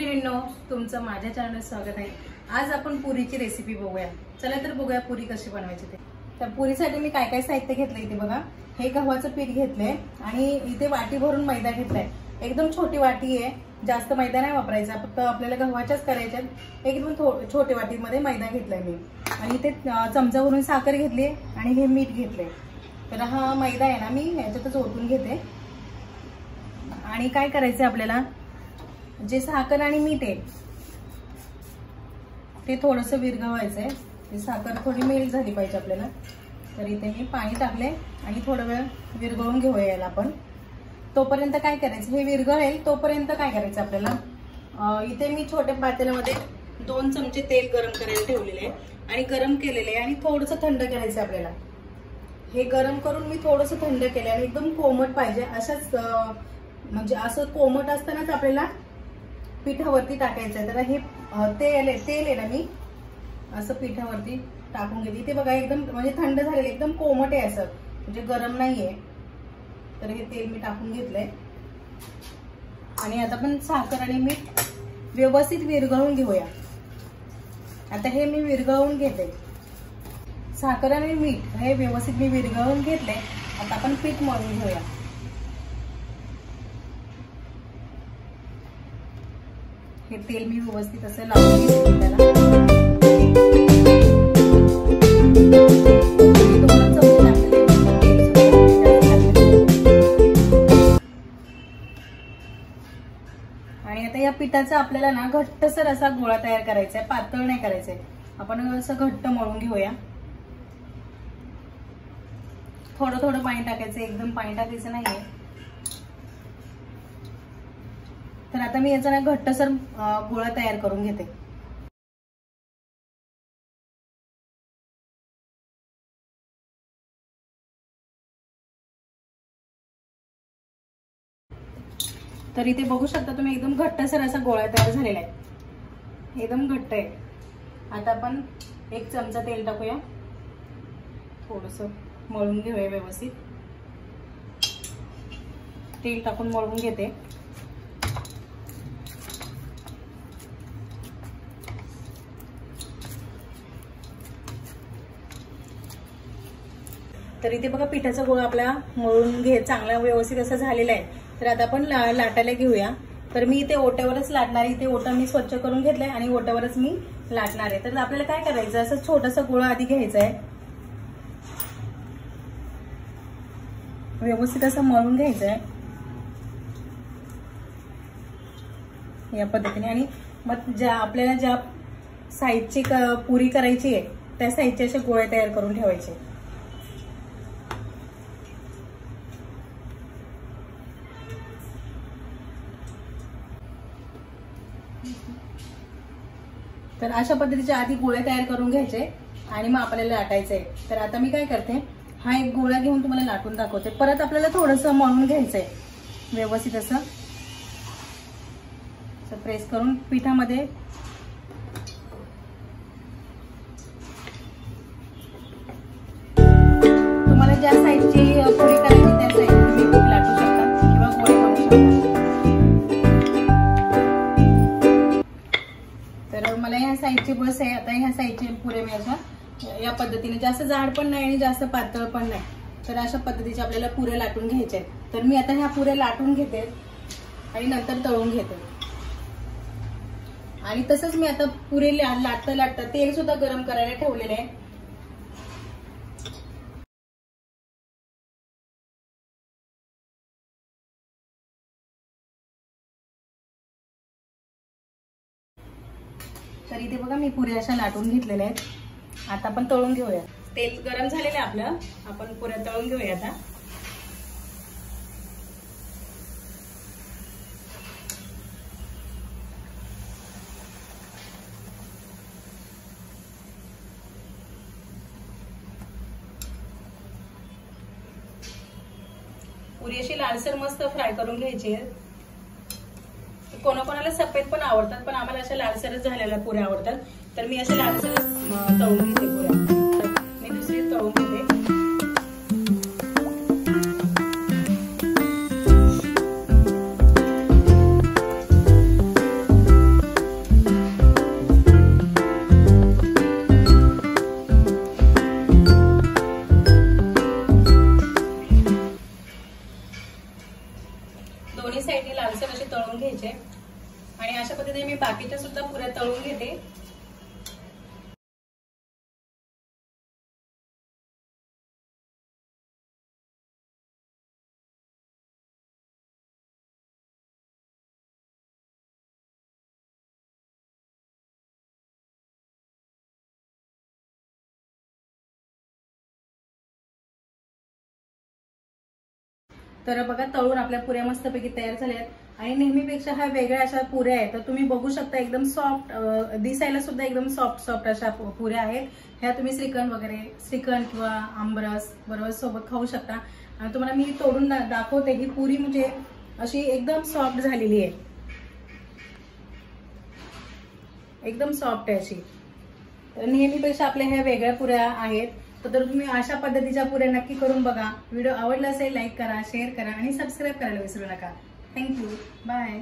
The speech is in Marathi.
मैत्रिणींनो, तुमचं माझ्या चॅनलवर स्वागत आहे। आज आपण पुरीची रेसिपी बघूया। चला तर बघूया पुरी कशी बनवायची ते। तर पुरीसाठी मी काय काय साहित्य घेतलं इथे बघा। हे गव्हाचं पीठ घेतलंय आणि इथे वाटी भरून मैदा घेतलाय। एकदम छोटी वाटी आहे, जास्त मैदा नाही वापरायचा, फक्त आपल्याला गव्हाच्याच करायच्या। एकदम छोटी वाटीमध्ये मैदा घेतलाय मी आणि इथे चमचा भरून साखर घेतली आणि हे मीठ घेतलंय। तर हा मैदा आहे ना मी याच्यातच ओतून घेते आणि काय करायचं आपल्याला, जे साखर आणि मीठ आहे ते थोडंसं विरघळवायचंय। ते साखर थोडी मेल्ट झाली पाहिजे आपल्याला। तर इथे मी पाणी टाकले आणि थोडं वेळ विरघळून घेऊया याला आपण। तोपर्यंत काय करायचं, हे विरघळेल तोपर्यंत काय करायचं आपल्याला, इथे मी छोट्या पातेल्यामध्ये 2 चमचे तेल गरम करायला ठेवलेले आहे आणि गरम केलेले आहे आणि थोडंसं थंड करायचं आपल्याला। हे गरम करून मी थोडंसं थंड केले आणि एकदम कोमट पाहिजे अशाच, म्हणजे असं कोमट असतानाच आपल्याला पिठावरती टाकायचं आहे। तर हे तेल आहे ना मी असं पिठावरती टाकून घेते। ते बघा एकदम म्हणजे थंड झालेलं, एकदम कोमट आहे, असं म्हणजे गरम नाहीये। तर हे तेल मी टाकून घेतलंय आणि आता आपण साखर आणि मीठ व्यवस्थित विरघळून घेऊया। आता हे मी विरघळून घेते, साखर आणि मीठ हे व्यवस्थित मी विरघळून घेतले। आता आपण पीठ मळून घेऊया। हे तेल मी व्यवस्थित असं लावून घेते त्याला। आणि आता या पिठाचा आपल्याला ना घट्टसर असा गोळा तयार करायचा आहे, पातळ नाही करायचंय। आपण असं घट्ट मळून घेऊया। थोडं थोडं पाणी टाकायचं, एकदम पाणी टाकायचं नाहीये। तर आता मी याचा ना घट्टसर गोळा तयार करून घेते। तर इथे बघू शकता तुम्ही, एकदम घट्टसर असा गोळा तयार झालेला आहे, एकदम घट्ट आहे। आता आपण 1 चमचा तेल टाकूया, थोडंसं मळून घेऊया व्यवस्थित। तेल टाकून मळून घेते। तर इथे बघा पिठाचा गोळा आपला मळून चांगला व्यवस्थित असं झालेला आहे। तर आता आपण लाटायला घेऊया। तर मी इथे ओट्यावरच लाटणार आहे। इथे ओटा मी स्वच्छ करून घेतलाय आणि ओट्यावरच मी लाटणार आहे। तर आपल्याला काय करायचं, असं छोटासा गोळा आधी घ्यायचा आहे, व्यवस्थित असं मळून घ्यायचं आहे या पद्धतीने। आणि मग आपल्याला ज्या साईजची पुरी करायची आहे त्या साईजचे असे गोळे तयार करून ठेवायचे। तर अशा पद्धतीचे आधी गोळे तयार करून घ्यायचे आणि मग आपल्याला लाटायचंय। तर आता मी काय करते, हा एक गोळा घेऊन तुम्हाला लाटून दाखवते। परत आपल्याला थोडंसं मळून घ्यायचंय व्यवस्थित असं प्रेस करून पिठामध्ये। तुम्हाला ज्या साईजची पुरी करायची त्या साईजची तुम्ही लाटू शकता किंवा गोळे करू शकता। तर मला ह्या साईजची बस आहे। आता ह्या साईजची पुऱ्या मी अशा या पद्धतीने, जास्त जाड पण नाही आणि जास्त पातळ पण नाही, तर अशा पद्धतीचे आपल्याला पुऱ्या लाटून घ्यायच्या आहेत। तर मी आता ह्या पुऱ्या लाटून घेते आणि नंतर तळून घेते। आणि तसंच मी आता पुरे लाटता तेल सुद्धा गरम करायला ठेवलेले आहे। तर इथे बघा मी पुऱ्या अशा लाटून घेतलेल्या आहेत। आता आपण तळून घेऊया। तेल गरम झालेलं आहे आपलं, आपण पुऱ्या तळून घेऊया आता। पुरी अशी लालसर मस्त फ्राय करून घ्यायची आहे। कोणाकोणाला सफेद पण आवडतात, पण आम्हाला अशा लालसरच झालेल्या पुऱ्या आवडतात। तर मी अशा लालसर तळून घेते पुऱ्या। मी दुसरी तळून घेते। घ्यायचे आणि अशा पद्धतीने मी बाकीच्या सुद्धा पुऱ्या तळून घेते। तर बघा तळून आपल्या पुऱ्या मस्तपैकी तयार झाल्या आहेत आणि नेहमीपेक्षा ह्या वेगळ्या अशा पुऱ्या आहेत। तर तुम्ही बघू शकता एकदम सॉफ्ट, दिसायला सुद्धा एकदम सॉफ्ट अशा पुऱ्या आहेत। ह्या तुम्ही श्रीखंड किंवा आमरस बरोबर सोबत खाऊ शकता। आणि तुम्हाला मी तोडून दाखवते, ही पुरी म्हणजे अशी एकदम सॉफ्ट झालेली आहे, एकदम सॉफ्ट आहे अशी। तर नेहमीपेक्षा आपल्या ह्या वेगळ्या पुऱ्या आहेत। तर तुम्ही अशा पद्धतीच्या पुऱ्या नक्की करून बघा। व्हिडिओ आवडला असेल लाईक करा, शेअर करा आणि सबस्क्राईब करायला विसरू नका। Thank you, bye.